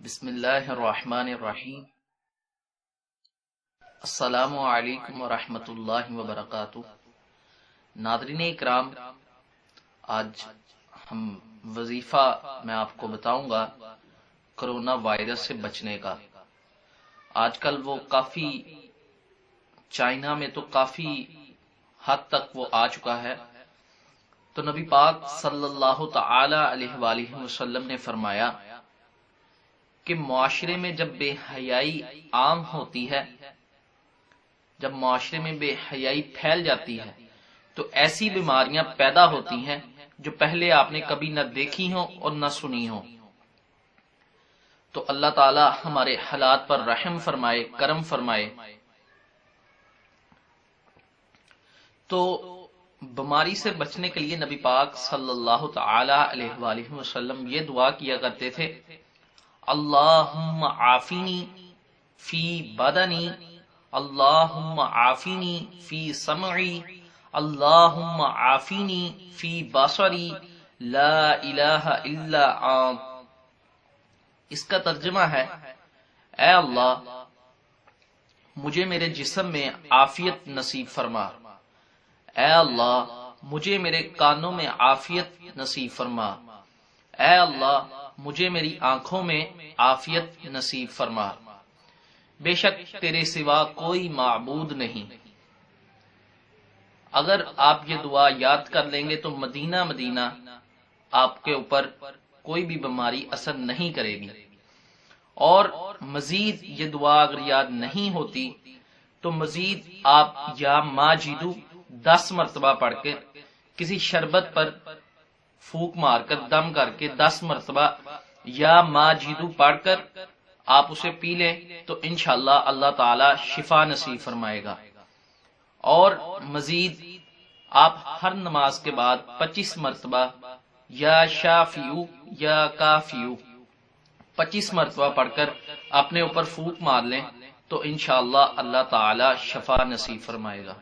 بسم اللہ الرحمن الرحیم۔ السلام علیکم ورحمۃ اللہ وبرکاتہ۔ ناظرین اکرام، آج ہم وظیفہ میں آپ کو بتاؤں گا کرونا وائرس سے بچنے کا۔ آج کل وہ کافی چائنا میں تو کافی حد تک وہ آ چکا ہے، تو نبی پاک صلی اللہ تعالی علیہ وآلہ وسلم نے فرمایا کہ معاشرے میں جب بے حیائی عام ہوتی ہے، جب معاشرے میں بے حیائی پھیل جاتی ہے تو ایسی بیماریاں پیدا ہوتی ہیں جو پہلے آپ نے کبھی نہ دیکھی ہوں اور نہ سنی ہوں۔ تو اللہ تعالی ہمارے حالات پر رحم فرمائے، کرم فرمائے۔ تو بیماری سے بچنے کے لیے نبی پاک صلی اللہ تعالی علیہ وآلہ وسلم یہ دعا کیا کرتے تھے: اللہم عافینی فی بدنی، اللہم عافینی فی سمعی، اللہم عافینی فی بصری، لا الہ الا انت۔ اس کا ترجمہ ہے: اے اللہ، مجھے میرے جسم میں عافیت نصیب فرما، اے اللہ مجھے میرے کانوں میں عافیت نصیب فرما، اے اللہ مجھے میری آنکھوں میں عافیت نصیب فرما، بے شک تیرے سوا کوئی معبود نہیں۔ اگر آپ یہ دعا یاد کر لیں گے تو مدینہ آپ کے اوپر کوئی بھی بیماری اثر نہیں کرے گی۔ اور مزید یہ دعا اگر یاد نہیں ہوتی تو مزید آپ یا ماجدو 10 مرتبہ پڑھ کے کسی شربت پر پھونک مار کر دم کر کے 10 مرتبہ یا ماجدو پڑھ کر آپ اسے پی لیں تو انشاءاللہ اللہ تعالی شفا نصیب فرمائے گا۔ اور مزید آپ ہر نماز کے بعد 25 مرتبہ یا شافیو یا کافیو 25 مرتبہ پڑھ کر اپنے اوپر پھونک مار لیں تو انشاءاللہ اللہ تعالی شفا نصیب فرمائے گا۔